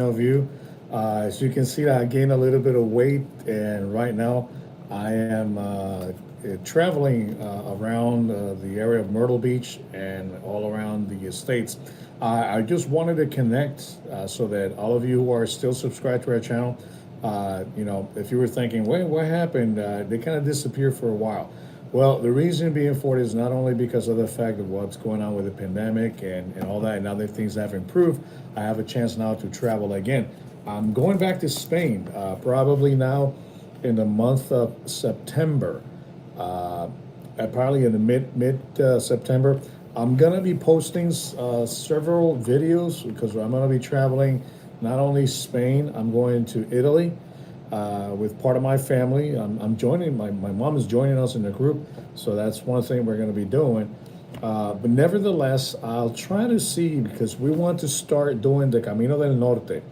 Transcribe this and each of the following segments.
of you. As you can see, I gained a little bit of weight, and right now I am traveling around the area of Myrtle Beach and all around the estates. I just wanted to connect so that all of you who are still subscribed to our channel, if you were thinking, wait, what happened? They kind of disappeared for a while. Well, the reason being for it is not only because of the fact of what's going on with the pandemic and all that, and now that things have improved, I have a chance now to travel again. I'm going back to Spain, probably now in the month of September, probably in the mid September. I'm gonna be posting several videos because I'm gonna be traveling not only Spain, I'm going to Italy with part of my family. I'm joining, my mom is joining us in the group, so that's one thing we're going to be doing. But nevertheless, I'll try to see, because we want to start doing the Camino del Norte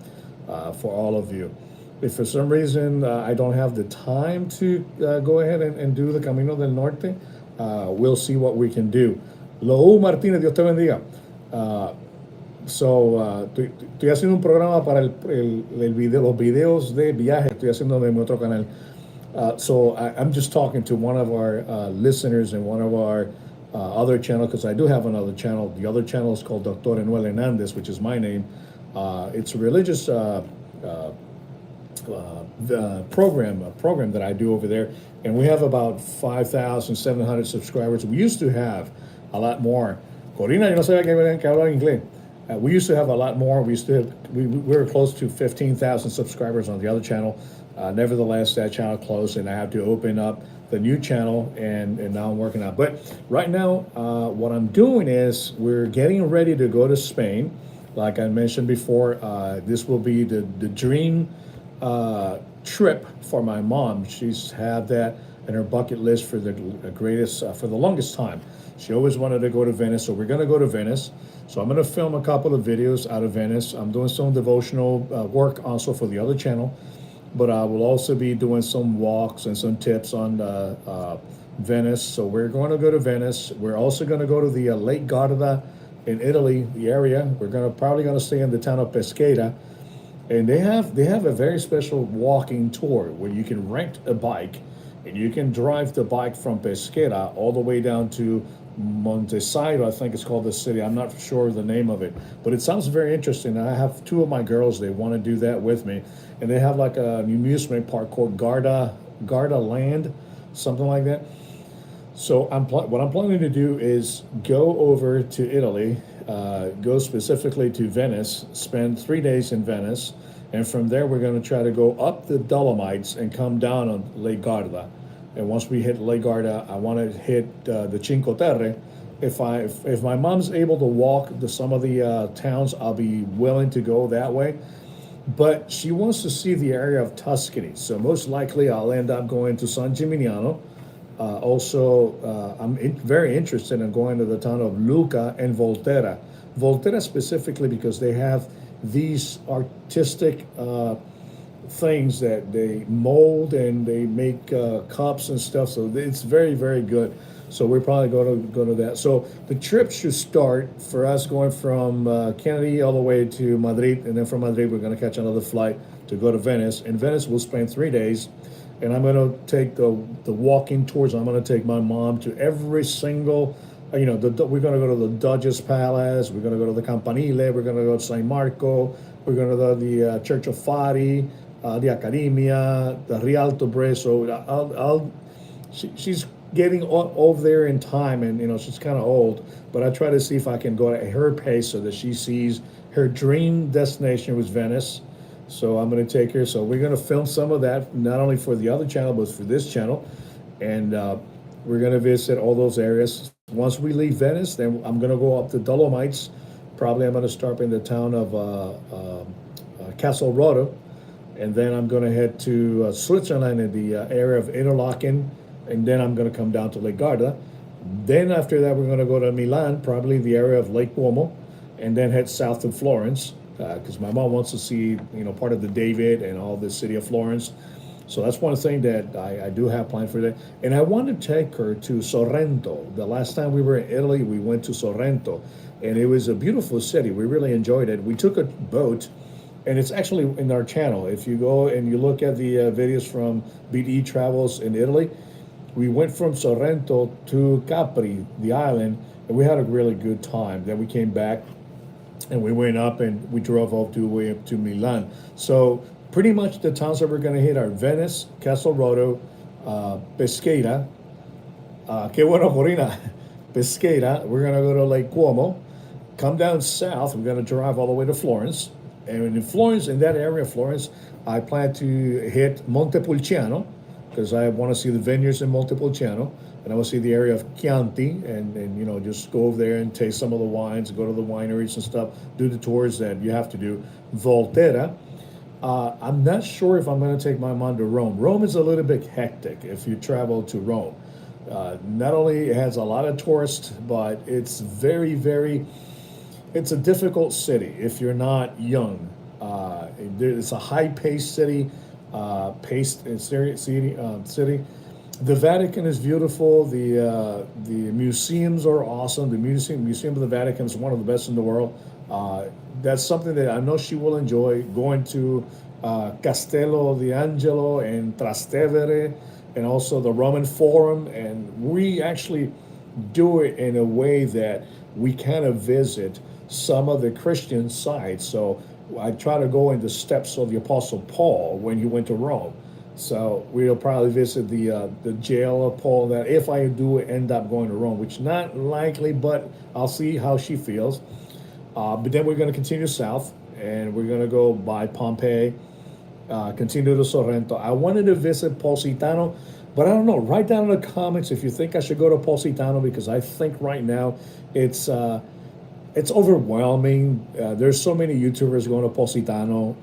for all of you. If for some reason I don't have the time to go ahead and do the Camino del Norte, we'll see what we can do. Lou Martínez, Dios te bendiga. Estoy haciendo un programa para el video, los videos de viaje, estoy haciendo de mi otro canal. I'm just talking to one of our listeners in one of our other channel, because I do have another channel. The other channel is called Dr. Enuel Hernandez, which is my name. It's a religious program that I do over there, and we have about 5,700 subscribers. We used to have a lot more. Corina, yo no sabía que hablar inglés. We used to have a lot more. We were close to 15,000 subscribers on the other channel. Nevertheless, that channel closed, and I have to open up the new channel, and now I'm working on. But right now, what I'm doing is we're getting ready to go to Spain. Like I mentioned before, this will be the dream trip for my mom. She's had that in her bucket list for the longest time. She always wanted to go to Venice, so we're going to go to Venice. So I'm going to film a couple of videos out of Venice. I'm doing some devotional work also for the other channel, but I will also be doing some walks and some tips on Venice. So we're going to go to Venice. We're also going to go to the Lake Garda in Italy, the area. We're probably going to stay in the town of Pesquera, and they have a very special walking tour where you can rent a bike and you can drive the bike from Pesquera all the way down to Montesiro, I think it's called, the city. I'm not sure the name of it, but it sounds very interesting. I have two of my girls, they want to do that with me, and they have like an amusement park called Garda Land, something like that. So what I'm planning to do is go over to Italy, go specifically to Venice, spend 3 days in Venice, and from there we're going to try to go up the Dolomites and come down on Lake Garda. And once we hit Lake Garda, I want to hit the Cinque Terre. If my mom's able to walk to some of the towns, I'll be willing to go that way. But she wants to see the area of Tuscany, so most likely I'll end up going to San Gimignano. I'm very interested in going to the town of Lucca and Volterra. Volterra specifically because they have these artistic things that they mold and they make cups and stuff, so it's very, very good. So we're probably going to go to that. So the trip should start for us going from Kennedy all the way to Madrid, and then from Madrid we're going to catch another flight to go to Venice. In Venice we'll spend 3 days, and I'm going to take the walking tours. I'm going to take my mom to every single, we're going to go to the Duchess Palace, we're going to go to the Campanile, we're going to go to San Marco, we're going to go to the Church of Fari, the Accademia, the Rialto Bridge. So she's getting over there in time, and she's kind of old, but I try to see if I can go at her pace so that she sees her dream destination was Venice. So I'm going to take her. So we're going to film some of that, not only for the other channel, but for this channel. And we're going to visit all those areas. Once we leave Venice, then I'm going to go up the Dolomites. Probably I'm going to start in the town of Castle Roto. And then I'm going to head to Switzerland in the area of Interlaken. And then I'm going to come down to Lake Garda. Then after that, we're going to go to Milan, probably the area of Lake Como, and then head south to Florence, because my mom wants to see, part of the David and all the city of Florence. So that's one thing that I do have planned for that. And I want to take her to Sorrento. The last time we were in Italy, we went to Sorrento, and it was a beautiful city. We really enjoyed it. We took a boat, and it's actually in our channel. If you go and you look at the videos from BDE Travels in Italy, we went from Sorrento to Capri, the island, and we had a really good time. Then we came back and we went up and we drove all the way up to Milan. So pretty much the towns that we're going to hit are Venice, Castle Rodo, Pesqueira. Qué bueno, Corina. Pesqueira. We're going to go to Lake Como. Come down south. We're going to drive all the way to Florence. And in Florence, in that area of Florence, I plan to hit Montepulciano because I want to see the vineyards in Montepulciano. And I want to see the area of Chianti and you know, just go over there and taste some of the wines, go to the wineries and stuff, do the tours that you have to do. Volterra. I'm not sure if I'm going to take my mom to Rome. Rome is a little bit hectic if you travel to Rome. Not only it has a lot of tourists, but it's very, very, it's a difficult city if you're not young. It's a high-paced city, city. The Vatican is beautiful. The museums are awesome. The Museum of the Vatican is one of the best in the world. That's something that I know she will enjoy. Going to Castello di Angelo and Trastevere, and also the Roman Forum. And we actually do it in a way that we kind of visit some of the Christian sites. So I try to go in the steps of the Apostle Paul when he went to Rome. So we'll probably visit the jail of Paul. That if I do end up going to Rome, which not likely, but I'll see how she feels. But then we're going to continue south, and we're going to go by Pompeii, continue to Sorrento. I wanted to visit Positano, but I don't know. Write down in the comments if you think I should go to Positano, because I think right now it's overwhelming. There's so many YouTubers going to Positano.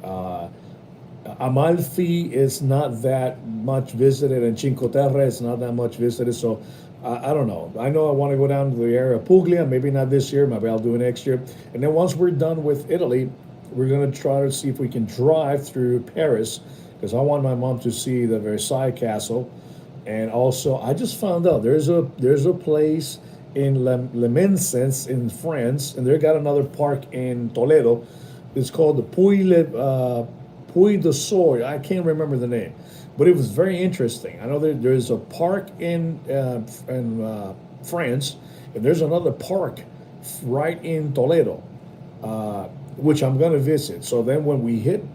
Amalfi is not that much visited, and Cinque Terre is not that much visited. So I don't know. I know I want to go down to the area of Puglia. Maybe not this year. Maybe I'll do it next year. And then once we're done with Italy, we're going to try to see if we can drive through Paris, because I want my mom to see the Versailles Castle. And also, I just found out there's a place in Le Mans in France, and they got another park in Toledo. It's called the Puy de Soy. I can't remember the name, but it was very interesting. I know there's a park in France, and there's another park right in Toledo, which I'm going to visit. So then when we hit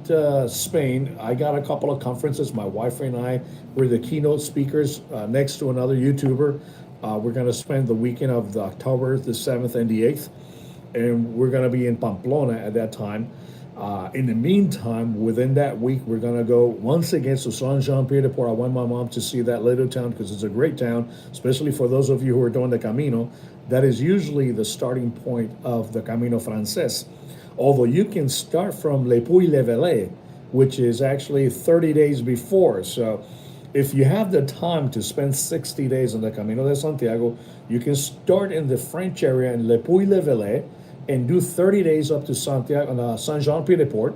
Spain, I got a couple of conferences. My wife and I were the keynote speakers next to another YouTuber. We're going to spend the weekend of October the 7th and the 8th, and we're going to be in Pamplona at that time. In the meantime, within that week, we're going to go once again to Saint-Jean-Pied-de-Port. I want my mom to see that little town because it's a great town, especially for those of you who are doing the Camino. That is usually the starting point of the Camino Frances. Although you can start from Le Puy-le-Velay, which is actually 30 days before. So if you have the time to spend 60 days on the Camino de Santiago, you can start in the French area in Le Puy-le-Velay and do 30 days up to Santiago, Saint-Jean-Pied-de-Port.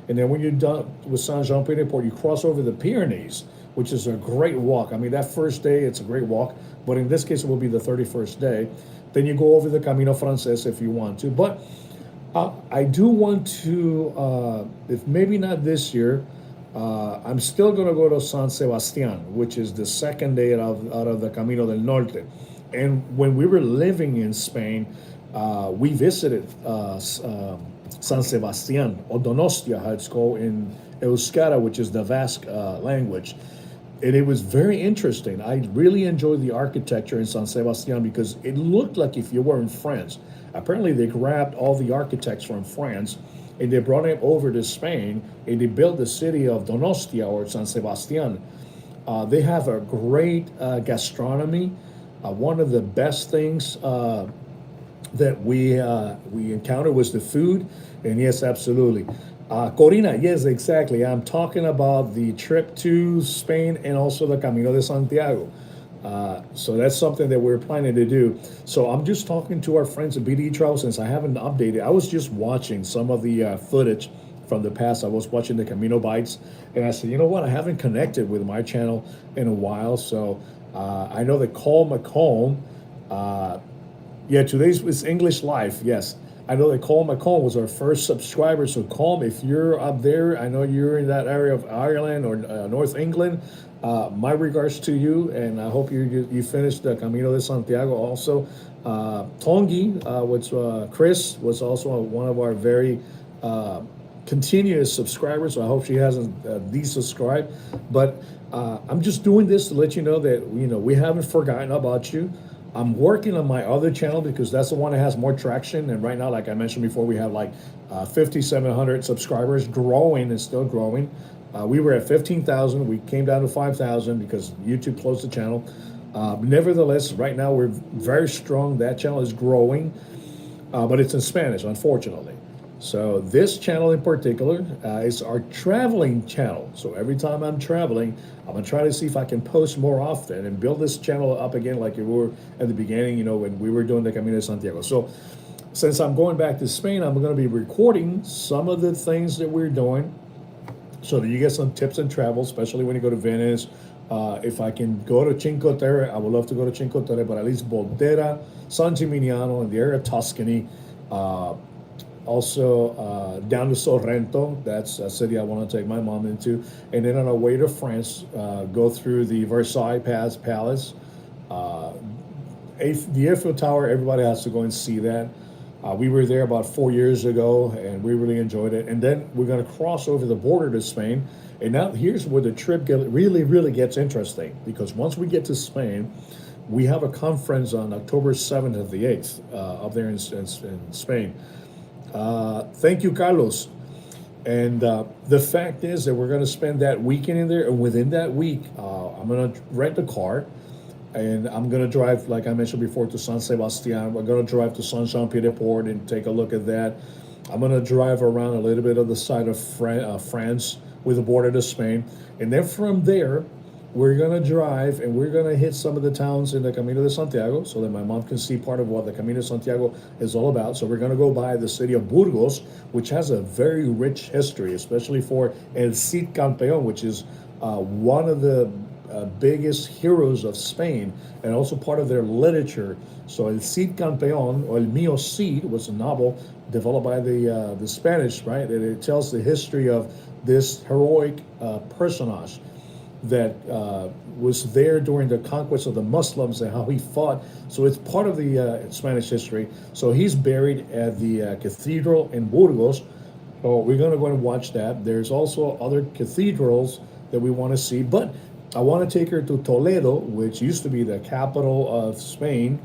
And then when you're done with Saint-Jean-Pied-de-Port, you cross over the Pyrenees, which is a great walk. I mean, that first day, it's a great walk, but in this case, it will be the 31st day. Then you go over the Camino Frances if you want to. But I do want to, if maybe not this year, I'm still going to go to San Sebastian, which is the second day out of the Camino del Norte. And when we were living in Spain, we visited San Sebastian, or Donostia, how it's called in Euskara, which is the Basque language. And it was very interesting. I really enjoyed the architecture in San Sebastian because it looked like if you were in France. Apparently, they grabbed all the architects from France and they brought them over to Spain and they built the city of Donostia or San Sebastian. They have a great gastronomy. One of the best things that we encountered was the food, and yes, absolutely. Corina, yes, exactly. I'm talking about the trip to Spain and also the Camino de Santiago. So that's something that we're planning to do. So I'm just talking to our friends at BDE Travels since I haven't updated. I was just watching some of the footage from the past. I was watching the Camino Bites, and I said, you know what? I haven't connected with my channel in a while. So I know that Cole McComb, yeah, today's is English Live, yes. I know that Colm McComb was our first subscriber. So Colm, if you're up there, I know you're in that area of Ireland or North England. My regards to you, and I hope you finished the Camino de Santiago also. Tongi, which Chris was also one of our very continuous subscribers. So I hope she hasn't desubscribed. But I'm just doing this to let you know that we haven't forgotten about you. I'm working on my other channel because that's the one that has more traction. And right now, like I mentioned before, we have like 5,700 subscribers, growing and still growing. We were at 15,000. We came down to 5,000 because YouTube closed the channel. Nevertheless, right now we're very strong. That channel is growing, but it's in Spanish, unfortunately. So this channel in particular is our traveling channel. So every time I'm traveling, I'm gonna try to see if I can post more often and build this channel up again like we were at the beginning, when we were doing the Camino de Santiago. So since I'm going back to Spain, I'm gonna be recording some of the things that we're doing so that you get some tips and travel, especially when you go to Venice. If I can go to Cinque Terre, I would love to go to Cinque Terre, but at least Volterra, San Gimignano, in the area of Tuscany. Also down to Sorrento, that's a city I want to take my mom into. And then on our way to France, go through the Versailles Palace. The Eiffel Tower, everybody has to go and see that. We were there about 4 years ago, and we really enjoyed it. And then we're going to cross over the border to Spain. And now here's where the trip really gets interesting, because once we get to Spain, we have a conference on October 7th and the 8th up there in Spain. Thank you, Carlos. And the fact is that we're going to spend that weekend in there, and within that week, I'm going to rent a car, and I'm going to drive, like I mentioned before, to San Sebastian. We're going to drive to Saint Jean Pied de Port and take a look at that. I'm going to drive around a little bit of the side of France with the border to Spain, and then from there, we're going to drive and we're going to hit some of the towns in the Camino de Santiago so that my mom can see part of what the Camino de Santiago is all about. So we're going to go by the city of Burgos, which has a very rich history, especially for El Cid Campeón, which is one of the biggest heroes of Spain and also part of their literature. So El Cid Campeón, or El Mío Cid, was a novel developed by the Spanish, right? And it tells the history of this heroic personage that was there during the conquest of the Muslims and how he fought. So it's part of the Spanish history. So he's buried at the cathedral in Burgos. So we're going to go and watch that. There's also other cathedrals that we want to see, but I want to take her to Toledo, which used to be the capital of Spain,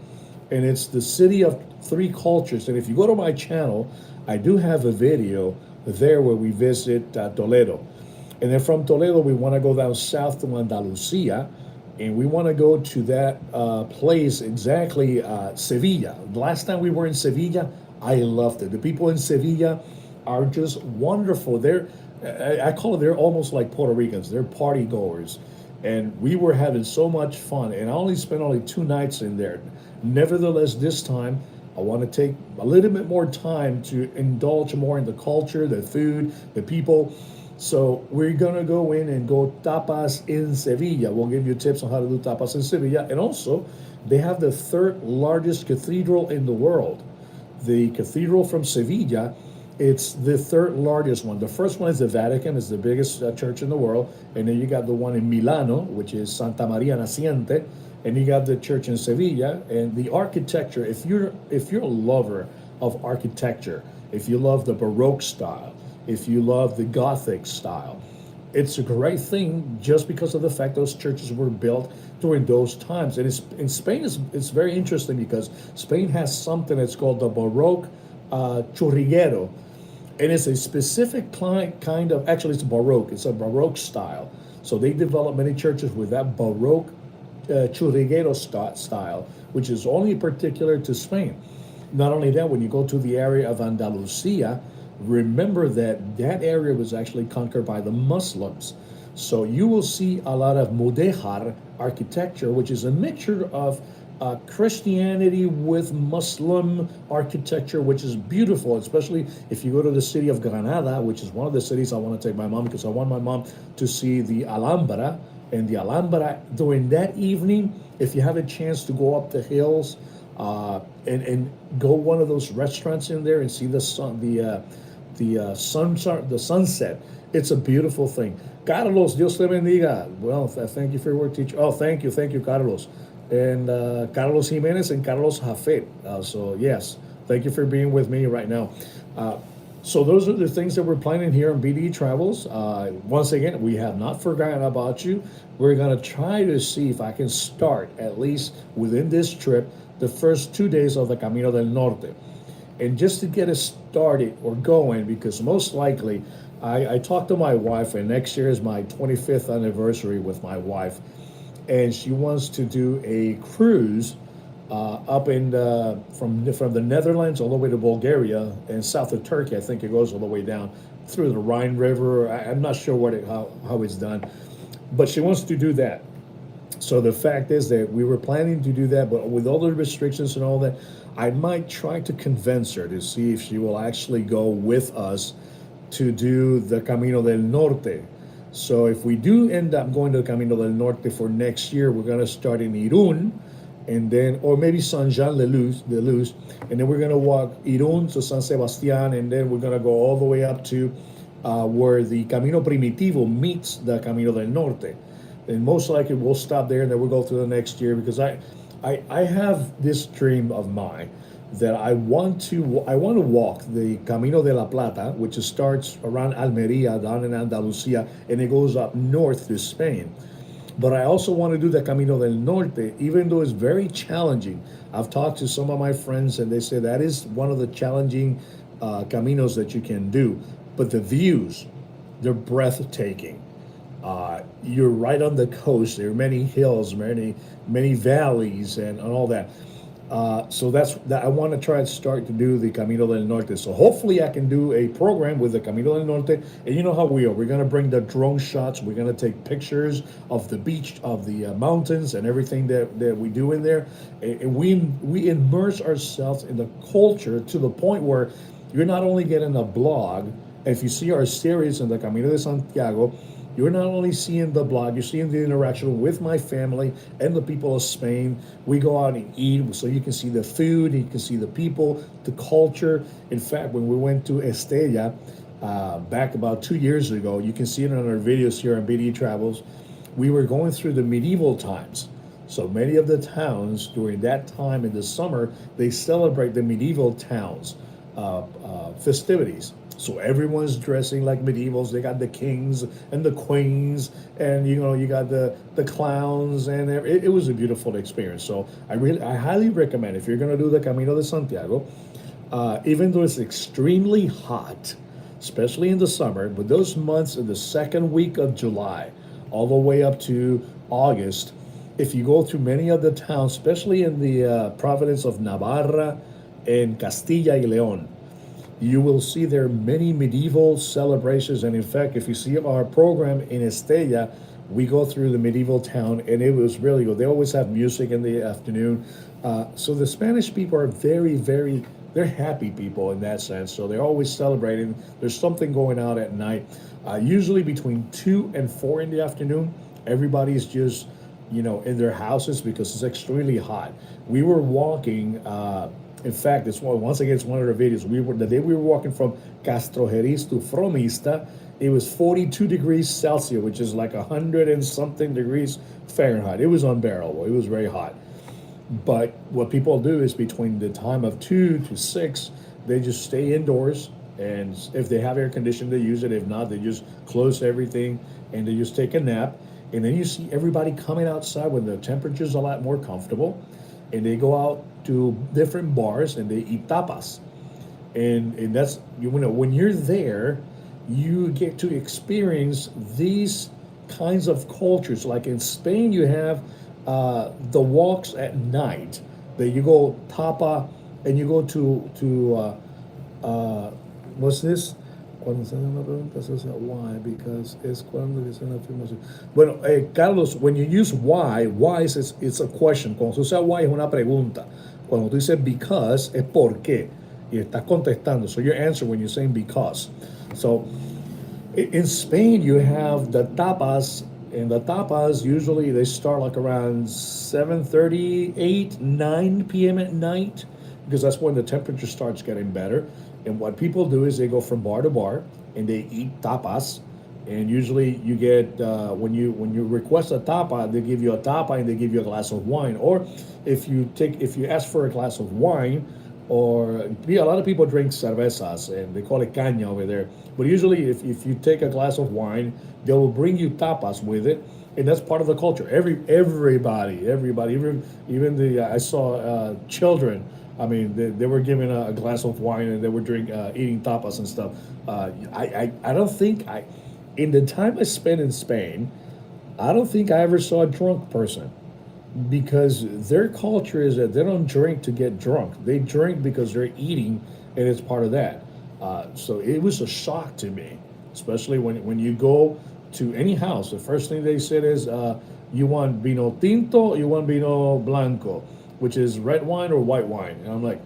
and it's the city of three cultures. And if you go to my channel, I do have a video there where we visit Toledo. And then from Toledo, we want to go down south to Andalusia, and we want to go to that place exactly, Sevilla. The last time we were in Sevilla, I loved it. The people in Sevilla are just wonderful. I call it, they're almost like Puerto Ricans. They're party goers. And we were having so much fun, and I only spent 2 nights in there. Nevertheless, this time, I want to take a little bit more time to indulge more in the culture, the food, the people. So we're going to go in and go tapas in Sevilla. We'll give you tips on how to do tapas in Sevilla. And also, they have the third largest cathedral in the world. The cathedral from Sevilla, it's the third largest one. The first one is the Vatican, it's the biggest church in the world. And then you got the one in Milano, which is Santa Maria Naciente. And you got the church in Sevilla. And the architecture, if you're a lover of architecture, if you love the Baroque style, if you love the Gothic style, it's a great thing just because of the fact those churches were built during those times. And in Spain, it's very interesting because Spain has something that's called the Baroque churriguero. And it's a specific kind of, actually it's Baroque, it's a Baroque style. So they develop many churches with that Baroque churriguero style, which is only particular to Spain. Not only that, when you go to the area of Andalusia, remember that area was actually conquered by the Muslims. So you will see a lot of mudéjar architecture, which is a mixture of Christianity with Muslim architecture, which is beautiful, especially if you go to the city of Granada, which is one of the cities I want to take my mom, because I want my mom to see the Alhambra. And the Alhambra, during that evening, if you have a chance to go up the hills, and go one of those restaurants in there and see the sunset. It's a beautiful thing. Carlos, Dios te bendiga. Well, thank you for your work, teacher. Oh, thank you, Carlos, and Carlos Jimenez and Carlos Jafet. So yes, thank you for being with me right now. So those are the things that we're planning here on BDE Travels. Once again, we have not forgotten about you. We're going to try to see if I can start, at least within this trip, the first 2 days of the Camino del Norte. And just to get us started or going, because most likely, I talked to my wife, and next year is my 25th anniversary with my wife, and she wants to do a cruise up in from the Netherlands all the way to Bulgaria and south of Turkey. I think it goes all the way down through the Rhine River. I'm not sure how it's done, but she wants to do that. So the fact is that we were planning to do that, but with all the restrictions and all that, I might try to convince her to see if she will actually go with us to do the Camino del Norte. So if we do end up going to the Camino del Norte for next year, we're going to start in Irún, and then, or maybe Saint Jean de Luz, and then we're going to walk Irún to San Sebastián, and then we're going to go all the way up to where the Camino Primitivo meets the Camino del Norte. And most likely we'll stop there, and then we'll go through the next year, because I have this dream of mine that I want to walk the Camino de la Plata, which starts around Almeria down in Andalusia, and it goes up north to Spain. But I also want to do the Camino del Norte, even though it's very challenging. I've talked to some of my friends, and they say that is one of the challenging caminos that you can do. But the views, they're breathtaking. You're right on the coast. There are many hills, many valleys, and all that. So that's that. I want to try to start to do the Camino del Norte. So hopefully I can do a program with the Camino del Norte. And you know how we are. We're going to bring the drone shots. We're going to take pictures of the beach, of the mountains, and everything that we do in there. And we immerse ourselves in the culture to the point where you're not only getting a blog. If you see our series in the Camino de Santiago, you're not only seeing the blog, you're seeing the interaction with my family and the people of Spain. We go out and eat, so you can see the food, you can see the people, the culture. In fact, when we went to Estella back about 2 years ago, you can see it on our videos here on BDE Travels, we were going through the medieval times. So many of the towns during that time in the summer, they celebrate the medieval towns festivities. So everyone's dressing like medievals. They got the kings and the queens, and you got the clowns, and it was a beautiful experience. So I highly recommend, if you're going to do the Camino de Santiago, even though it's extremely hot, especially in the summer, but those months in the second week of July, all the way up to August, if you go through many of the towns, especially in the province of Navarra and Castilla y León, you will see there are many medieval celebrations. And in fact, if you see our program in Estella, we go through the medieval town, and it was really good. They always have music in the afternoon. So the Spanish people are very, very, they're happy people in that sense. So they're always celebrating. There's something going on at night. Usually between 2 and 4 in the afternoon, everybody's just, in their houses because it's extremely hot. We were walking, in fact, it's once again, it's one of our videos. The day we were walking from Castrojeriz to Fromista, it was 42 degrees Celsius, which is like 100 and something degrees Fahrenheit. It was unbearable. It was very hot. But what people do is between the time of 2 to 6, they just stay indoors. And if they have air conditioning, they use it. If not, they just close everything and they just take a nap. And then you see everybody coming outside when the temperature's a lot more comfortable. And they go out to different bars and they eat tapas. And that's, when you're there, you get to experience these kinds of cultures. Like in Spain, you have the walks at night. That you go tapa and you go to what's this? Cuando se hace una pregunta, se usa why, because es cuando dice una afirmación. Bueno, Carlos, when you use why is it's a question. Cuando se usa why es una pregunta. Cuando tú dices because es por qué. Y estás contestando. So your answer when you're saying because. So in Spain, you have the tapas And the tapas usually they start like around 7:30, 8, 9 p.m. at night because that's when the temperature starts getting better. And what people do is they go from bar to bar and they eat tapas. And usually you get when you request a tapa, they give you a tapa and they give you a glass of wine. Or if you ask for a glass of wine, or yeah, a lot of people drink cervezas and they call it caña over there. But usually, if you take a glass of wine, they will bring you tapas with it, and that's part of the culture. Everybody, even the I saw children. I mean, they were given a glass of wine and they were eating tapas and stuff. I don't think in the time I spent in Spain, I don't think I ever saw a drunk person because their culture is that they don't drink to get drunk. They drink because they're eating, and it's part of that. So it was a shock to me, especially when you go to any house. The first thing they said is, "You want vino tinto? You want vino blanco, which is red wine or white wine?" And I'm like,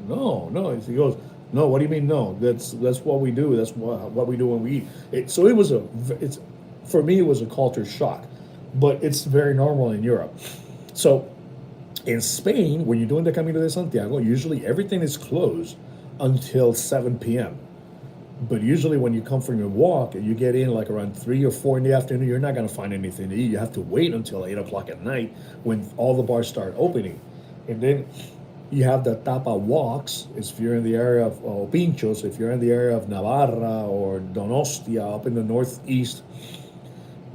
"No, no." He goes, "No. What do you mean no? That's what we do. That's what we do when we eat." So it's for me it was a culture shock, but it's very normal in Europe. So in Spain, when you're doing the Camino de Santiago, usually everything is closed until 7 p.m. But usually when you come from your walk and you get in like around 3 or 4 in the afternoon, you're not going to find anything to eat. You have to wait until 8 o'clock at night when all the bars start opening. And then you have the tapa walks. If you're in the area of Pinchos, if you're in the area of Navarra or Donostia up in the northeast.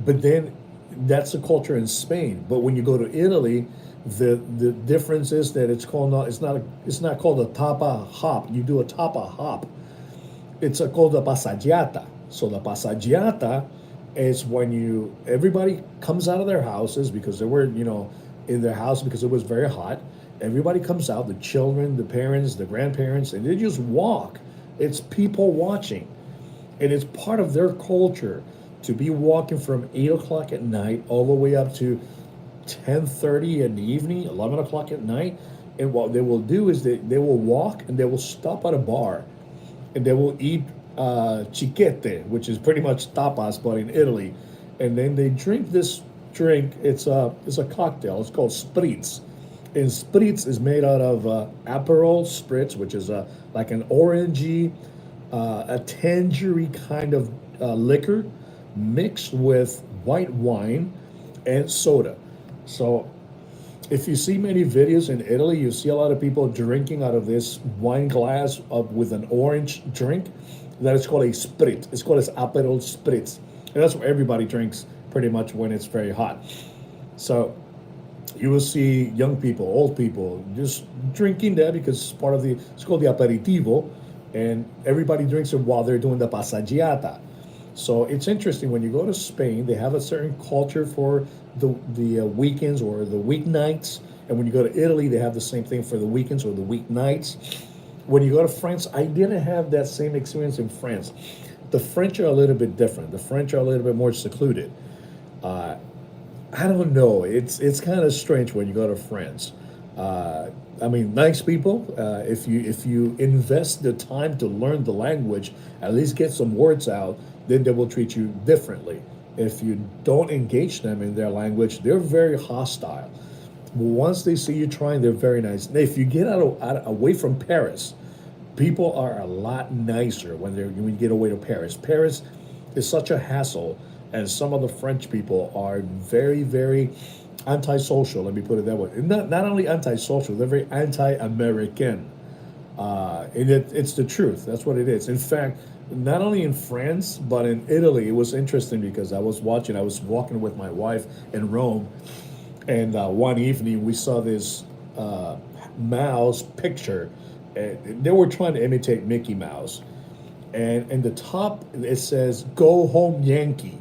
But then that's the culture in Spain. But when you go to Italy, the difference is that it's not called a tapa hop. You do a tapa hop. It's called a passeggiata. So the passeggiata is when everybody comes out of their houses because they were in their house because it was very hot. Everybody comes out, the children, the parents, the grandparents, and they just walk. It's people watching, and it's part of their culture to be walking from 8 o'clock at night all the way up to 10:30 in the evening, 11 o'clock at night. And what they will do is they will walk and they will stop at a bar and they will eat chiquete, which is pretty much tapas, but in Italy. And then they drink this drink. It's a cocktail. It's called spritz. And spritz is made out of Aperol spritz, which is like an orangey, a tangerine kind of liquor mixed with white wine and soda. So if you see many videos in Italy, you see a lot of people drinking out of this wine glass with an orange drink. That is called a spritz. It's called as Aperol spritz. And that's what everybody drinks pretty much when it's very hot. So you will see young people, old people, just drinking that because it's called the aperitivo, and everybody drinks it while they're doing the passeggiata. So it's interesting when you go to Spain, they have a certain culture for the weekends or the weeknights, and when you go to Italy, they have the same thing for the weekends or the weeknights. When you go to France, I didn't have that same experience in France. The French are a little bit different. The French are a little bit more secluded. I don't know. It's kind of strange when you go to France. I mean, nice people. If you invest the time to learn the language, at least get some words out, then they will treat you differently. If you don't engage them in their language, they're very hostile. Once they see you trying, they're very nice. If you get away from Paris, people are a lot nicer when you get away to Paris. Paris is such a hassle, and some of the French people are very, very antisocial. Let me put it that way. Not only antisocial, they're very anti-American. And it's the truth. That's what it is. In fact, not only in France, but in Italy, it was interesting because I was walking with my wife in Rome, and one evening we saw this mouse picture. And they were trying to imitate Mickey Mouse. And in the top, it says, "Go home, Yankee."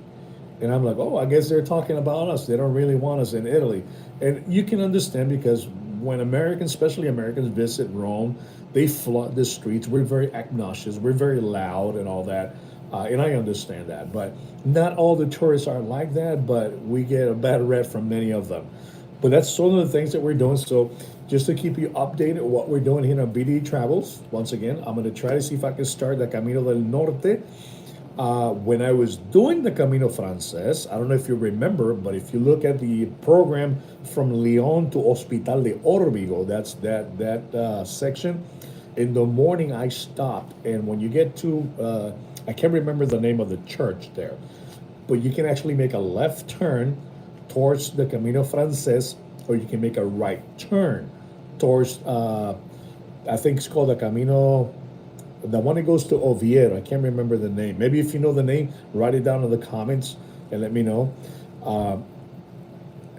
And I'm like, oh, I guess they're talking about us. They don't really want us in Italy. And you can understand because when Americans, especially Americans, visit Rome, they flood the streets. We're very obnoxious. We're very loud and all that. And I understand that. But not all the tourists are like that, but we get a bad rep from many of them. But that's some of the things that we're doing. So just to keep you updated what we're doing here on BDE Travels, once again, I'm going to try to see if I can start the Camino del Norte When I was doing the Camino Frances, I don't know if you remember, but if you look at the program from León to Hospital de Órbigo, that's that section. In the morning, I stopped, and when you get to, I can't remember the name of the church there, but you can actually make a left turn towards the Camino Frances, or you can make a right turn towards, I think it's called the Camino, the one that goes to Oviedo. I can't remember the name. Maybe if you know the name, write it down in the comments and let me know. Uh,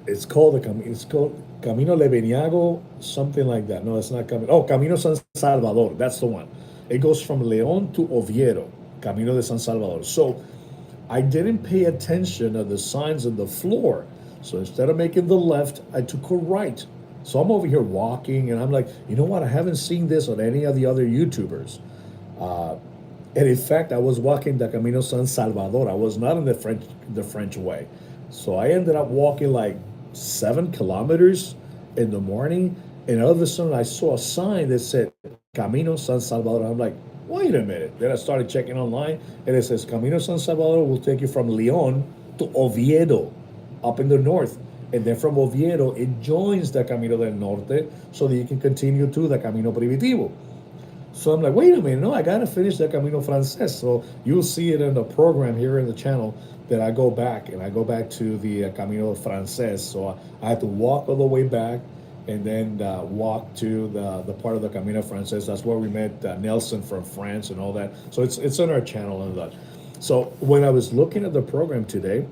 it's called Camino Lebeniago, something like that. No, it's not Camino. Oh, Camino San Salvador. That's the one. It goes from León to Oviedo, Camino de San Salvador. So I didn't pay attention to the signs on the floor. So instead of making the left, I took a right. So I'm over here walking, and I'm like, you know what? I haven't seen this on any of the other YouTubers. Uh, and in fact, I was walking the Camino San Salvador. I was not in the French way. So I ended up walking like 7 kilometers in the morning, and all of a sudden I saw a sign that said Camino San Salvador. I'm like, wait a minute. Then I started checking online, and it says Camino San Salvador will take you from León to Oviedo, up in the north. And then from Oviedo, it joins the Camino del Norte so that you can continue to the Camino Primitivo. So I'm like, wait a minute, no, I gotta finish the Camino Frances. So you'll see it in the program here in the channel that I go back, and I go back to the Camino Frances. So I had to walk all the way back, and then walk to the part of the Camino Frances. That's where we met Nelson from France and all that. So it's on our channel and that. So when I was looking at the program today,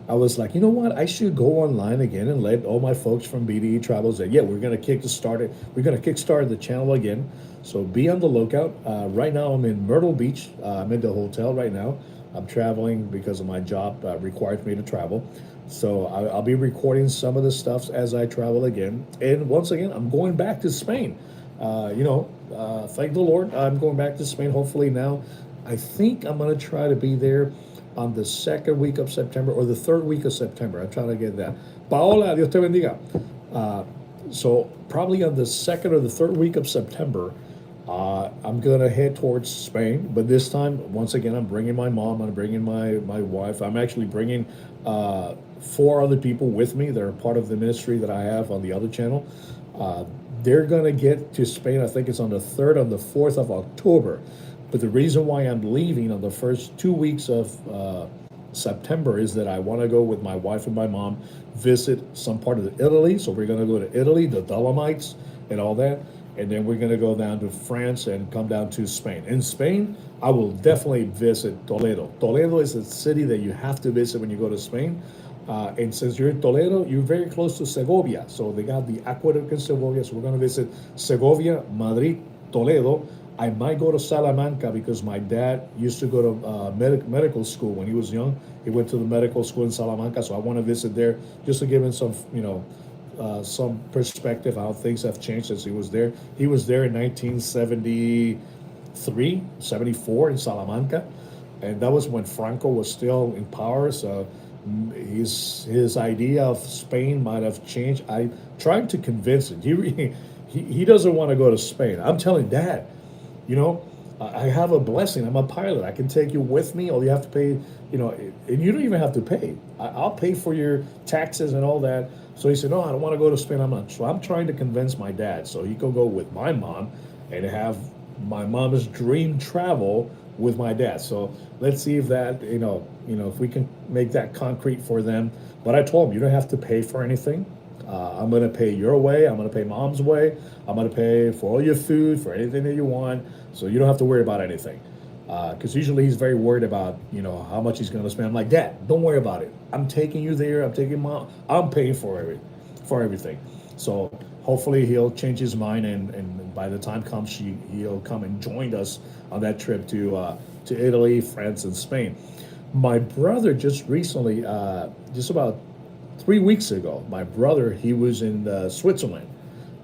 I was like, you know what? I should go online again and let all my folks from BDE Travels that, yeah, we're gonna kickstart the channel again. So be on the lookout. Right now I'm in Myrtle Beach. I'm in the hotel right now. I'm traveling because of my job requires me to travel. So I'll be recording some of the stuff as I travel again. And once again, I'm going back to Spain. Thank the Lord, I'm going back to Spain. Hopefully now, I think I'm gonna try to be there on the second week of September or the third week of September. I'm trying to get that. Paola, Dios te bendiga. So probably on the second or the third week of September, I'm gonna head towards Spain. But this time, once again, I'm bringing my mom. I'm bringing my wife. I'm actually bringing 4 other people with me. They're part of the ministry that I have on the other channel. They're gonna get to Spain. I think it's on the 3rd, on the 4th of October. But the reason why I'm leaving on the first 2 weeks of September is that I want to go with my wife and my mom, visit some part of Italy. So we're going to go to Italy, the Dolomites and all that. And then we're going to go down to France and come down to Spain. In Spain, I will definitely visit Toledo. Toledo is a city that you have to visit when you go to Spain. And since you're in Toledo, you're very close to Segovia. So they got the aqueduct in Segovia. So we're going to visit Segovia, Madrid, Toledo. I might go to Salamanca because my dad used to go to medical school when he was young. He went to the medical school in Salamanca, so I want to visit there just to give him some perspective how things have changed since he was there. He was there in 1973, 74 in Salamanca, and that was when Franco was still in power. So his idea of Spain might have changed. I tried to convince him. He doesn't want to go to Spain. I'm telling Dad, I have a blessing. I'm a pilot. I can take you with me. All you have to pay, and you don't even have to pay. I'll pay for your taxes and all that. So he said, no, I don't want to go to Spain. So I'm trying to convince my dad so he could go with my mom and have my mom's dream travel with my dad. So let's see if that, if we can make that concrete for them. But I told him, you don't have to pay for anything. I'm going to pay your way. I'm going to pay mom's way. I'm going to pay for all your food, for anything that you want. So you don't have to worry about anything. Because usually he's very worried about, how much he's going to spend. I'm like, Dad, don't worry about it. I'm taking you there. I'm taking mom. I'm paying for everything. So hopefully he'll change his mind. And by the time comes, he'll come and join us on that trip to Italy, France, and Spain. My brother just recently, just about 3 weeks ago, my brother, he was in Switzerland,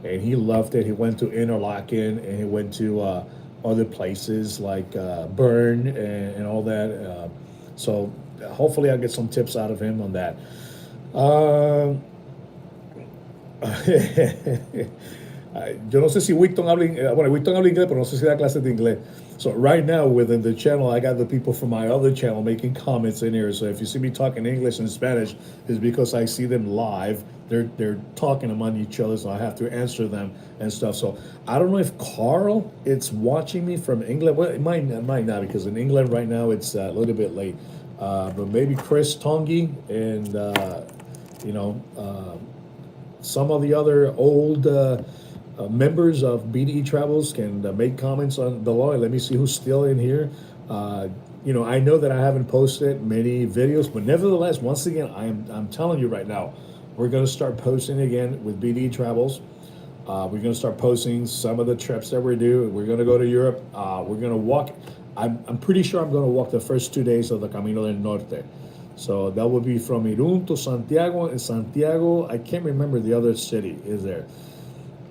and he loved it. He went to Interlaken, and he went to other places like Bern and all that. So hopefully I'll get some tips out of him on that. Yo no sé si Winston habla inglés, pero no sé si da clases de inglés. So right now within the channel, I got the people from my other channel making comments in here. So if you see me talking English and Spanish, it's because I see them live. They're talking among each other, so I have to answer them and stuff. So I don't know if Carl it's watching me from England. Well, it might not, because in England right now it's a little bit late. But maybe Chris Tongi and you know some of the other old members of BDE Travels can make comments on below. Let me see who's still in here. I know that I haven't posted many videos, but nevertheless, once again, I'm telling you right now, we're going to start posting again with BDE Travels. We're going to start posting some of the trips that we do. We're going to go to Europe. We're going to walk. I'm pretty sure I'm going to walk the first 2 days of the Camino del Norte. So that would be from Irún to Santiago. And Santiago, I can't remember the other city is there.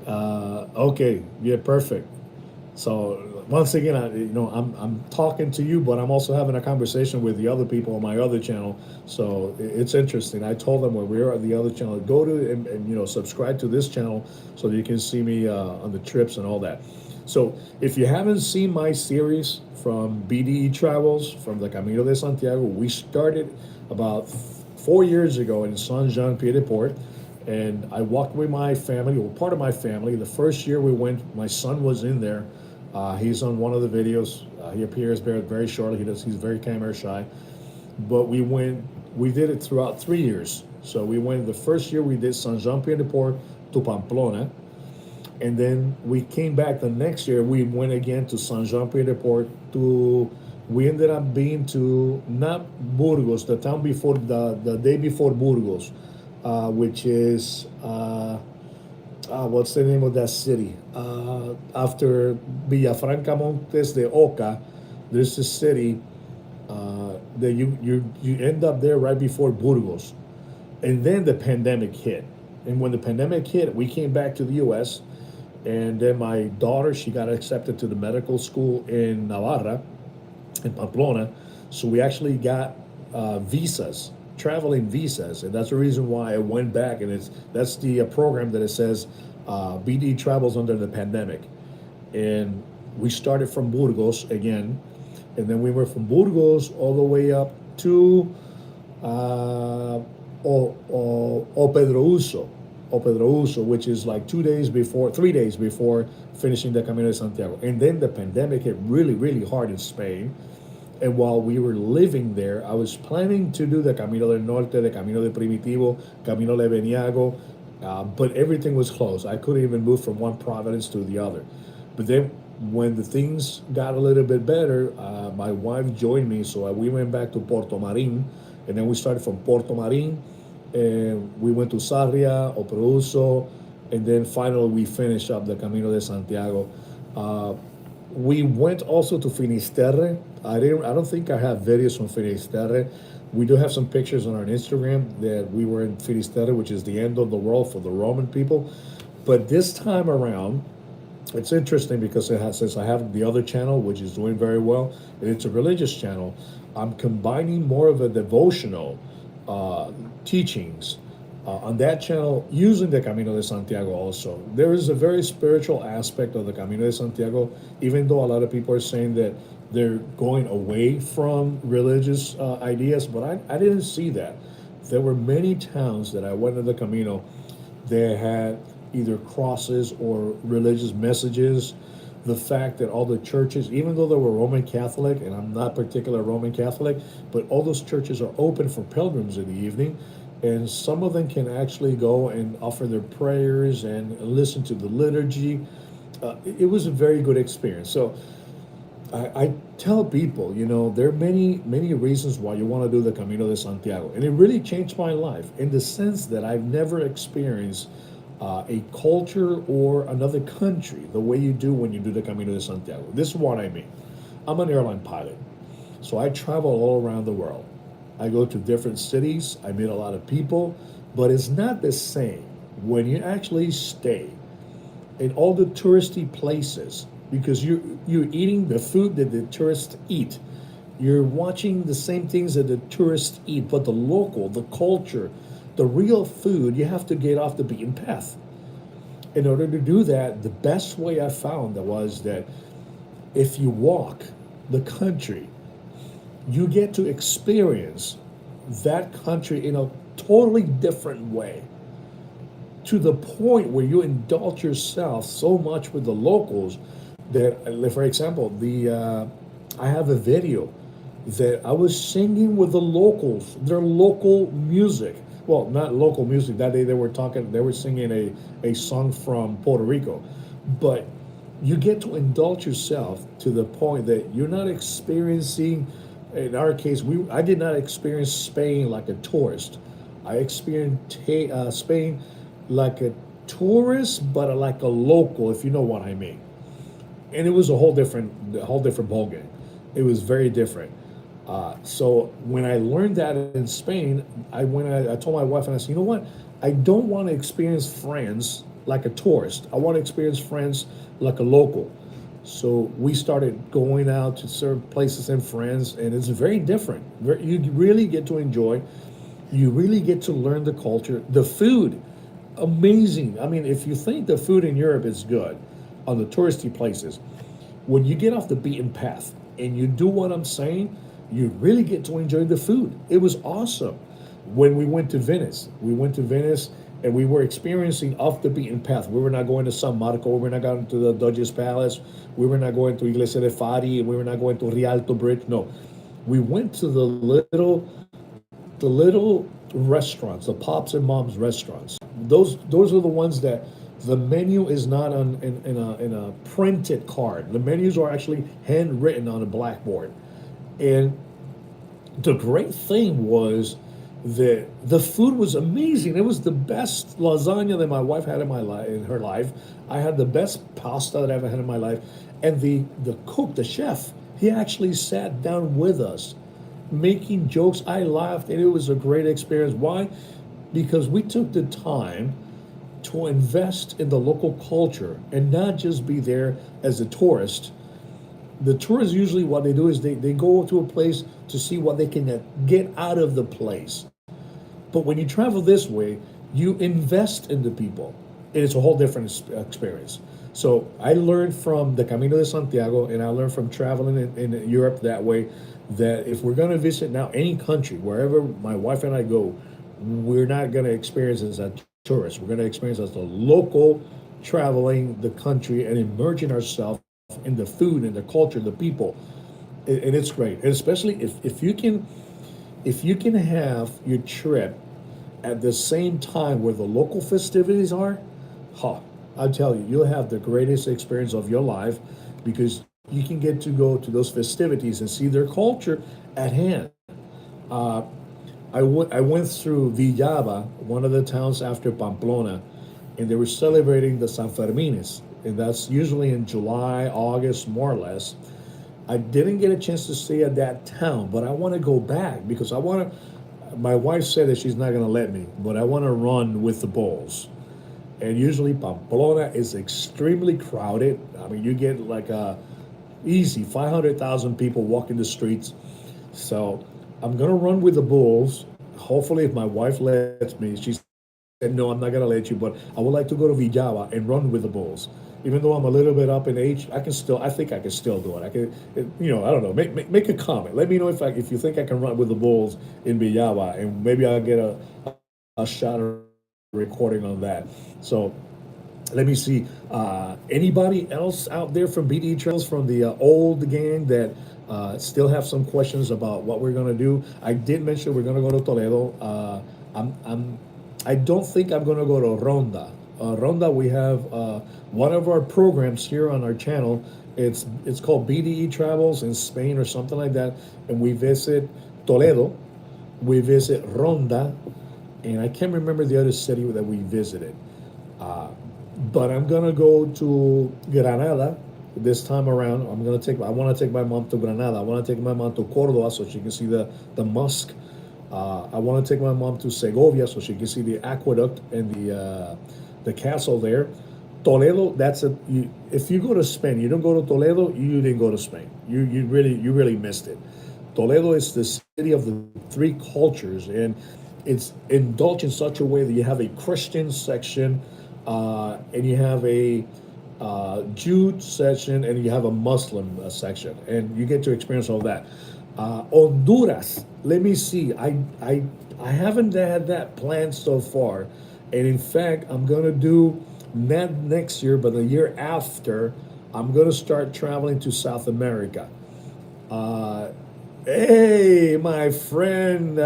Okay, yeah, perfect. So once again, I'm talking to you, but I'm also having a conversation with the other people on my other channel. So it's interesting. I told them when we were at the other channel, go to and subscribe to this channel so that you can see me on the trips and all that. So if you haven't seen my series from BDE Travels, from the Camino de Santiago, we started about 4 years ago in Saint-Jean-Pied-de-Port. And I walked with my family, or part of my family. The first year we went, my son was in there. He's on one of the videos. He appears very shortly. He's very camera shy. But we did it throughout 3 years. So we went, the first year we did Saint-Jean-Pied-de-Port to Pamplona. And then we came back the next year. We went again to Saint-Jean-Pied-de-Port we ended up being to, not Burgos, the town before, the day before Burgos. Which is what's the name of that city? After Villafranca Montes de Oca, there's a city that you end up there right before Burgos, and then the pandemic hit. And when the pandemic hit, we came back to the U.S. And then my daughter, she got accepted to the medical school in Navarra, in Pamplona. So we actually got visas, traveling visas, and that's the reason why I went back. And that's the program that it says BDE Travels under the pandemic. And we started from Burgos again, and then we were from Burgos all the way up to Pedrouso, which is like 3 days before finishing the Camino de Santiago. And then the pandemic hit really, really hard in Spain. And while we were living there, I was planning to do the Camino del Norte, the Camino de Primitivo, Camino de Beniago, but everything was closed. I couldn't even move from one province to the other. But then when the things got a little bit better, my wife joined me, so we went back to Puerto Marín, and then we started from Puerto Marín, and we went to Sarria, Oprouso, and then finally we finished up the Camino de Santiago. We went also to Finisterre. I don't think I have videos from Finisterre. We do have some pictures on our Instagram that we were in Finisterre, which is the end of the world for the Roman people. But this time around, it's interesting because since I have the other channel, which is doing very well, and it's a religious channel, I'm combining more of a devotional teachings on that channel using the Camino de Santiago also. There is a very spiritual aspect of the Camino de Santiago, even though a lot of people are saying that they're going away from religious ideas, but I didn't see that. There were many towns that I went to the Camino that had either crosses or religious messages. The fact that all the churches, even though they were Roman Catholic, and I'm not particular Roman Catholic, but all those churches are open for pilgrims in the evening, and some of them can actually go and offer their prayers and listen to the liturgy. It was a very good experience. So I tell people, there are many, many reasons why you want to do the Camino de Santiago. And it really changed my life in the sense that I've never experienced a culture or another country the way you do when you do the Camino de Santiago. This is what I mean. I'm an airline pilot, so I travel all around the world. I go to different cities, I meet a lot of people, but it's not the same when you actually stay in all the touristy places, because you're eating the food that the tourists eat. You're watching the same things that the tourists eat, but the culture, the real food, you have to get off the beaten path. In order to do that, the best way I found was that if you walk the country, you get to experience that country in a totally different way, to the point where you indulge yourself so much with the locals that, for example, the I have a video that I was singing with the locals, their local music. Well, not local music. That day they were singing a song from Puerto Rico. But you get to indulge yourself to the point that you're not experiencing, in our case, I did not experience Spain like a tourist. I experienced Spain like a tourist, but like a local, if you know what I mean. And it was a whole different ballgame. It was very different. So when I learned that in Spain, I told my wife and I said, you know what? I don't want to experience France like a tourist. I want to experience France like a local. So we started going out to certain places in France, and it's very different. You really get to enjoy. You really get to learn the culture. The food, amazing. I mean, if you think the food in Europe is good on the touristy places, when you get off the beaten path and you do what I'm saying, you really get to enjoy the food. It was awesome. When we went to Venice and we were experiencing off the beaten path. We were not going to San Marco, we were not going to the Doge's Palace, we were not going to Iglesia de Fari, we were not going to Rialto Bridge. No, we went to the little restaurants, the pops and moms restaurants. Those are the ones that the menu is not in a printed card. The menus are actually handwritten on a blackboard. And the great thing was that the food was amazing. It was the best lasagna that my wife had in her life. I had the best pasta that I ever had in my life. And the cook, the chef, he actually sat down with us, making jokes. I laughed, and it was a great experience. Why? Because we took the time to invest in the local culture and not just be there as a tourist. The tourists, usually what they do is they go to a place to see what they can get out of the place. But when you travel this way, you invest in the people, and it's a whole different experience. So I learned from the Camino de Santiago, and I learned from traveling in Europe that way, that if we're going to visit now any country, wherever my wife and I go, we're not going to experience as a tourist. We're going to experience as a local, traveling the country and immersing ourselves in the food and the culture, the people. And it's great. And especially if you can have your trip at the same time where the local festivities are, I tell you, you'll have the greatest experience of your life, because you can get to go to those festivities and see their culture at hand. I went through Villaba, one of the towns after Pamplona, and they were celebrating the San Fermines, and that's usually in July, August, more or less. I didn't get a chance to stay at that town, but I want to go back because I want to. My wife said that she's not going to let me, but I want to run with the bulls. And usually Pamplona is extremely crowded. I mean, you get like a easy 500,000 people walking the streets. So I'm going to run with the bulls. Hopefully, if my wife lets me, she said, no, I'm not going to let you, but I would like to go to Villava and run with the bulls. Even though I'm a little bit up in age, I think I can still do it. I can, I don't know. Make a comment. Let me know if you think I can run with the bulls in Villava, and maybe I'll get a shot of recording on that. So let me see. Anybody else out there from BDE Travels, from the old gang, that still have some questions about what we're going to do? I did mention we're going to go to Toledo. I don't think I'm going to go to Ronda. Ronda, we have one of our programs here on our channel. It's called BDE Travels in Spain or something like that, and we visit Toledo, we visit Ronda, and I can't remember the other city that we visited. But I'm gonna go to Granada this time around. I want to take my mom to Granada. I want to take my mom to Córdoba so she can see the mosque. I want to take my mom to Segovia so she can see the aqueduct and the castle there. Toledo, if you go to Spain, you don't go to Toledo, you didn't go to Spain. You really missed it. Toledo is the city of the three cultures, and it's indulged in such a way that you have a Christian section, and you have a Jew section, and you have a Muslim section, and you get to experience all that. Honduras, let me see. I haven't had that planned so far, and in fact, I'm gonna do not next year, but the year after. I'm gonna start traveling to South America. Uh, hey, my friend,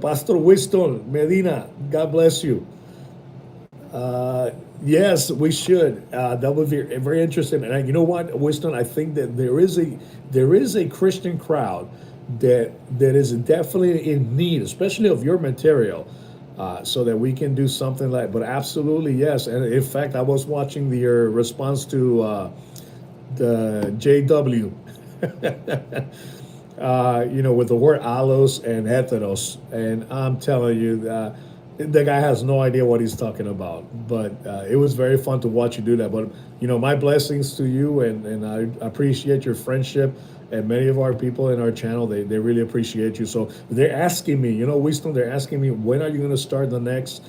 Pastor Winston Medina, God bless you. Uh, yes, we should. That would be very interesting. And you know what, Winston? I think that there is a Christian crowd that is definitely in need, especially of your material, so that we can do something like. But absolutely yes. And in fact, I was watching your response to the JW. With the word allos and heteros. And I'm telling you, the guy has no idea what he's talking about. But it was very fun to watch you do that. But, my blessings to you, and I appreciate your friendship. And many of our people in our channel, they really appreciate you. So they're asking me, Wisdom, they're asking me, when are you going to start the next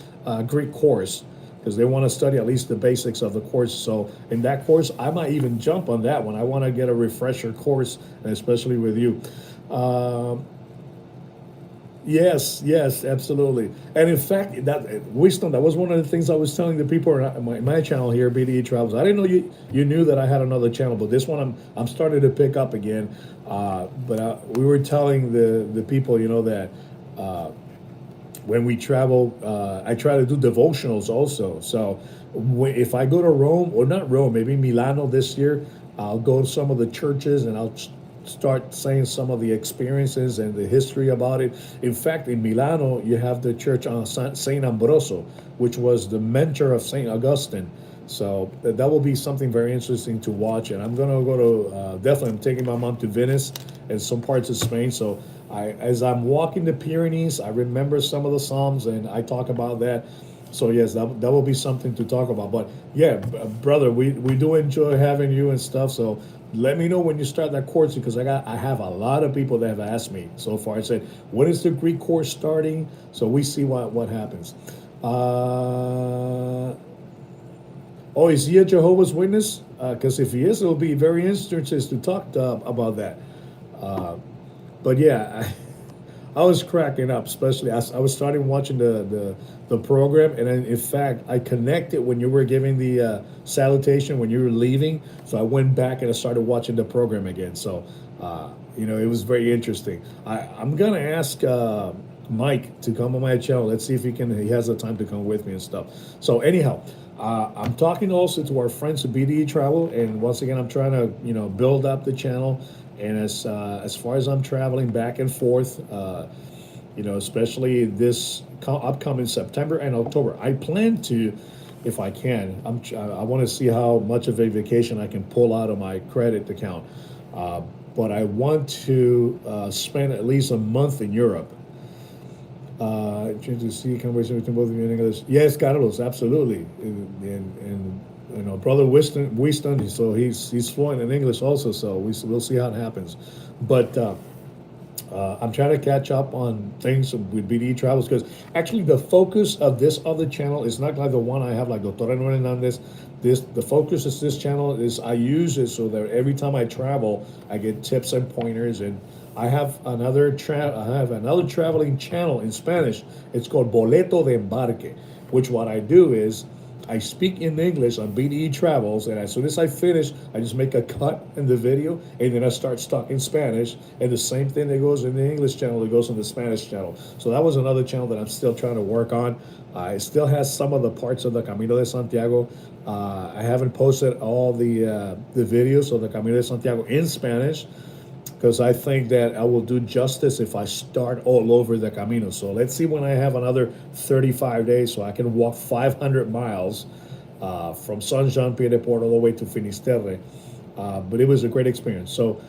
Greek course? Because they want to study at least the basics of the course. So in that course, I might even jump on that one. I want to get a refresher course, and especially with you. Um, yes, yes, absolutely. And in fact, that Wisdom, that was one of the things I was telling the people on my channel here, BDE Travels. I didn't know you knew that I had another channel, but this one I'm starting to pick up again. But we were telling the people, that. Uh, when we travel, I try to do devotionals also. So if I go to Rome, or not Rome, maybe Milano this year, I'll go to some of the churches, and I'll start saying some of the experiences and the history about it. In fact, in Milano, you have the church on Saint Ambroso, which was the mentor of Saint Augustine. So that will be something very interesting to watch. And I'm gonna go to definitely. I'm taking my mom to Venice and some parts of Spain. So as I'm walking the Pyrenees, I remember some of the Psalms, and I talk about that. So yes, that will be something to talk about. But yeah, brother, we do enjoy having you and stuff. So let me know when you start that course, because I have a lot of people that have asked me so far. I said, when is the Greek course starting? So we see what happens. Oh, is he a Jehovah's Witness? Because if he is, it'll be very interesting to talk about that. Uh, but yeah, I was cracking up, especially I was starting watching the program, and then, in fact, I connected when you were giving the salutation when you were leaving. So I went back and I started watching the program again. So it was very interesting. I'm gonna ask Mike to come on my channel. Let's see if he has the time to come with me and stuff. So anyhow. I'm talking also to our friends at BDE Travel, and once again, I'm trying to build up the channel. And as far as I'm traveling back and forth, especially this upcoming September and October, I plan to, if I can, I want to see how much of a vacation I can pull out of my credit account. But I want to spend at least a month in Europe. Trying to see conversation between both of you in English. Yes, Carlos, absolutely. And brother Winston, so he's fluent in English also. So we'll see how it happens. But I'm trying to catch up on things with BDE Travels, because actually the focus of this other channel is not like the one I have, like Dr. Hernandez. The focus of this channel is I use it so that every time I travel, I get tips and pointers. And I have another traveling channel in Spanish. It's called Boleto de Embarque, which what I do is I speak in English on BDE Travels, and as soon as I finish, I just make a cut in the video, and then I start talking Spanish. And the same thing that goes in the English channel, that goes in the Spanish channel. So that was another channel that I'm still trying to work on. It still has some of the parts of the Camino de Santiago. I haven't posted all the videos of the Camino de Santiago in Spanish, because I think that I will do justice if I start all over the Camino. So let's see when I have another 35 days, so I can walk 500 miles from San Jean Pied de Port all the way to Finisterre. But it was a great experience. So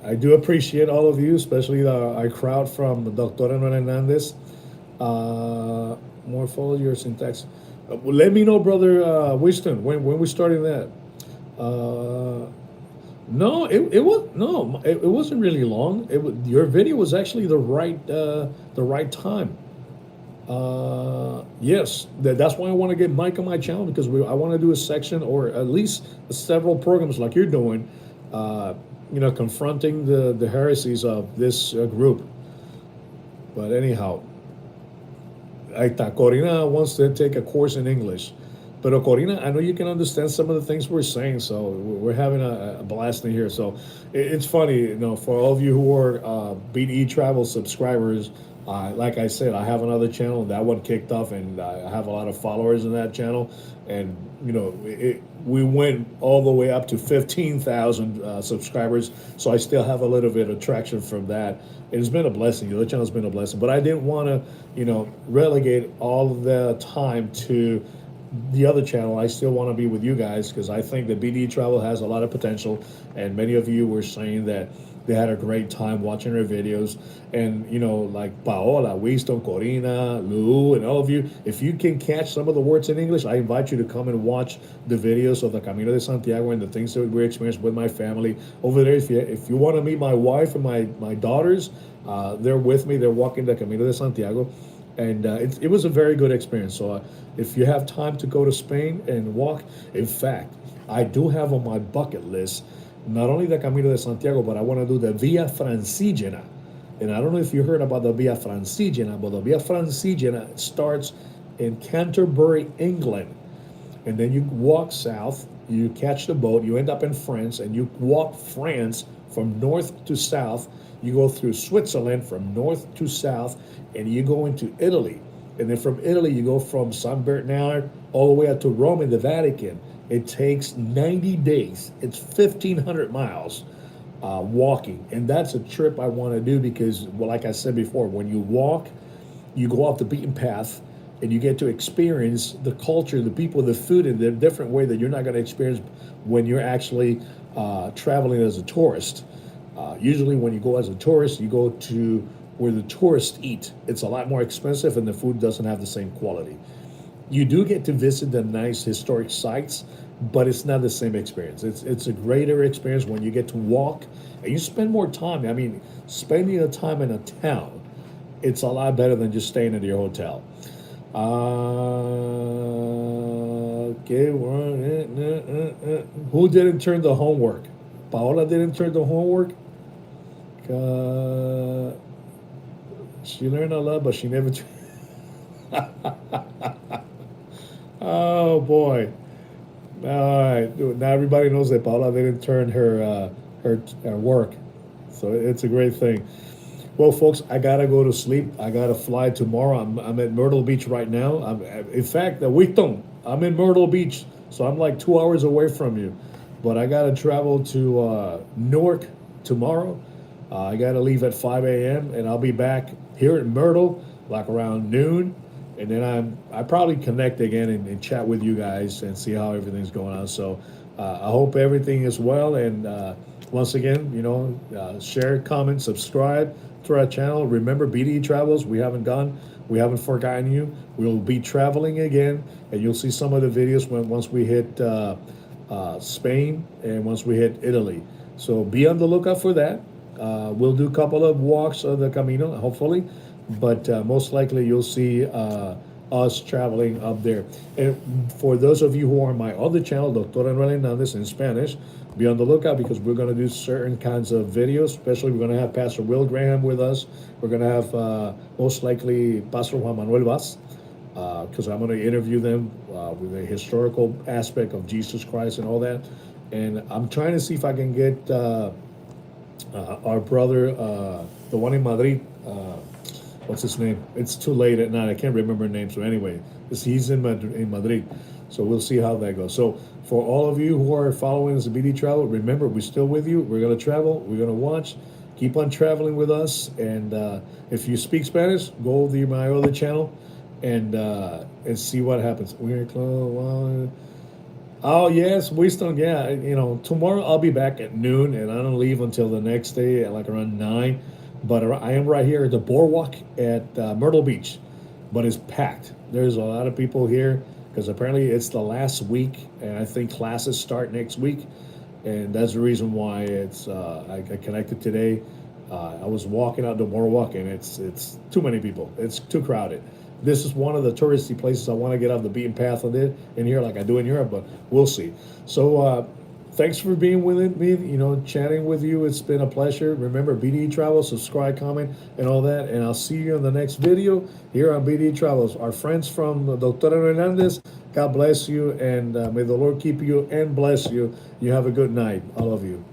I do appreciate all of you, especially our crowd from Dr. Hernandez. More follow your syntax. Let me know, brother Winston, when we're starting that. No, it wasn't really long. Your video was actually the right time. Yes, that's why I want to get Mike on my channel because I want to do a section or at least several programs like you're doing, uh, confronting the heresies of this group. But anyhow, I thought Corina wants to take a course in English. But Corina, I know you can understand some of the things we're saying, so we're having a blast in here. So it's funny, for all of you who are BDE Travel subscribers, like I said, I have another channel. That one kicked off, and I have a lot of followers in that channel. And we went all the way up to 15,000 subscribers. So I still have a little bit of traction from that. It's been a blessing. The other channel's been a blessing. But I didn't want to, relegate all of the time to the other channel. I still want to be with you guys because I think that BDE Travel has a lot of potential, and many of you were saying that they had a great time watching our videos. And like Paola, Winston, Corina, Lou, and all of you, if you can catch some of the words in English, I invite you to come and watch the videos of the Camino de Santiago and the things that we experienced with my family over there. If you want to meet my wife and my daughters, they're with me. They're walking the Camino de Santiago, and it was a very good experience. So if you have time to go to Spain and walk, in fact, I do have on my bucket list not only the Camino de Santiago, but I want to do the Via Francigena. And I don't know if you heard about the Via Francigena, but the Via Francigena starts in Canterbury, England. And then you walk south, you catch the boat, you end up in France, and you walk France from north to south. You go through Switzerland from north to south, and you go into Italy. And then from Italy, you go from San Bernard all the way up to Rome and the Vatican. It takes 90 days. It's 1,500 miles walking. And that's a trip I want to do because, well, like I said before, when you walk, you go off the beaten path and you get to experience the culture, the people, the food in a different way that you're not going to experience when you're actually traveling as a tourist. Usually when you go as a tourist, you go to where the tourists eat. It's a lot more expensive and the food doesn't have the same quality. You do get to visit the nice historic sites, but it's not the same experience. It's a greater experience when you get to walk and you spend more time. I mean, spending the time in a town, it's a lot better than just staying at your hotel. Okay, who didn't turn the homework? Paola didn't turn the homework. She learned a lot, but she never. Oh boy! All right, now everybody knows that Paola didn't turn her work, so it's a great thing. Well, folks, I gotta go to sleep. I gotta fly tomorrow. I'm at Myrtle Beach right now. In fact, I'm in Myrtle Beach, so I'm like 2 hours away from you. But I gotta travel to Newark tomorrow. I gotta leave at 5 a.m. and I'll be back here at Myrtle like around noon. And then I probably connect again and chat with you guys and see how everything's going on. So I hope everything is well. And once again, share, comment, subscribe to our channel. Remember, BDE Travels, we haven't forgotten you. We'll be traveling again, and you'll see some of the videos once we hit Spain and once we hit Italy. So be on the lookout for that. We'll do a couple of walks of the Camino, hopefully, but most likely you'll see us traveling up there. And for those of you who are on my other channel, Doctor Anuel Hernandez in Spanish, be on the lookout because we're going to do certain kinds of videos. Especially, we're going to have Pastor Will Graham with us. We're going to have most likely Pastor Juan Manuel Vaz, because I'm going to interview them with the historical aspect of Jesus Christ and all that. And I'm trying to see if I can get our brother, the one in Madrid. What's his name? It's too late at night. I can't remember his name. So anyway, he's in Madrid. So we'll see how that goes. So for all of you who are following us at BDE Travel, remember, we're still with you. We're going to travel. We're going to watch. Keep on traveling with us. And if you speak Spanish, go to my other channel and see what happens. We're close. Oh, yes, Winston, yeah. Tomorrow I'll be back at noon, and I don't leave until the next day at like around 9. But I am right here at the boardwalk at Myrtle Beach. But it's packed. There's a lot of people here because apparently it's the last week, and I think classes start next week. And that's the reason why I connected today. I was walking out the boardwalk, and it's too many people. It's too crowded. this is one of the touristy places I want to get off the beaten path of it in here, like I do in Europe, but we'll see. So thanks for being with me, chatting with you. It's been a pleasure. Remember, BDE Travels, subscribe, comment, and all that. And I'll see you in the next video here on BDE Travels. Our friends from Dr. Hernandez, God bless you, and may the Lord keep you and bless you. You have a good night, all of you.